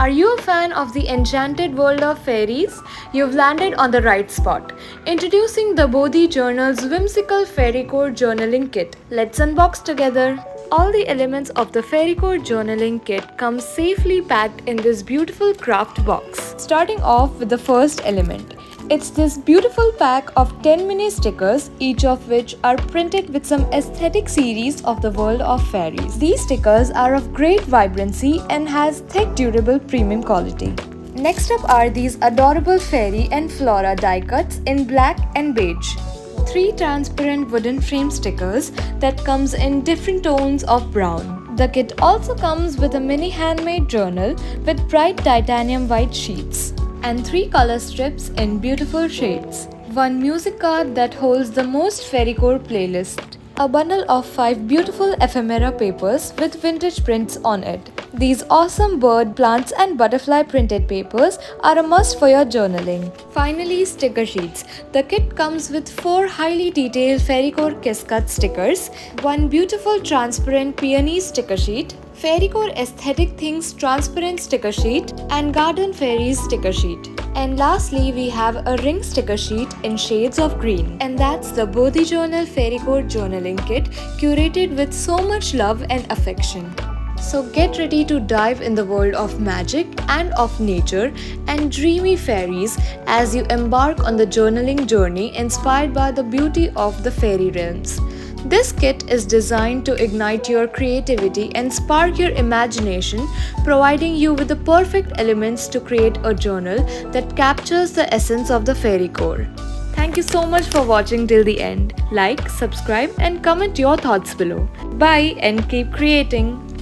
Are you a fan of the enchanted world of fairies? You've landed on the right spot. Introducing the Bodhi Journal's whimsical Fairycore journaling kit. Let's unbox together. All the elements of the Fairycore journaling kit come safely packed in this beautiful craft box. Starting off with the first element. It's this beautiful pack of 10 mini stickers, each of which are printed with some aesthetic series of the world of fairies. These stickers are of great vibrancy and has thick durable premium quality. Next up are these adorable fairy and flora die cuts in black and beige. 3 transparent wooden frame stickers that comes in different tones of brown. The kit also comes with a mini handmade journal with bright titanium white sheets and 3 color strips in beautiful shades. 1 music card that holds the most Fairycore playlist. A bundle of 5 beautiful ephemera papers with vintage prints on it. These awesome bird, plants and butterfly printed papers are a must for your journaling. Finally, sticker sheets. The kit comes with 4 highly detailed Fairycore kiss cut stickers, 1 beautiful transparent peony sticker sheet, Fairycore Aesthetic Things transparent sticker sheet and Garden Fairies sticker sheet. And lastly, we have a ring sticker sheet in shades of green. And that's the Bodhi Journal Fairycore journaling kit, curated with so much love and affection. So get ready to dive in the world of magic and of nature and dreamy fairies as you embark on the journaling journey inspired by the beauty of the fairy realms. This kit is designed to ignite your creativity and spark your imagination, providing you with the perfect elements to create a journal that captures the essence of the Fairycore. Thank you so much for watching till the end. Like, subscribe and comment your thoughts below. Bye and keep creating.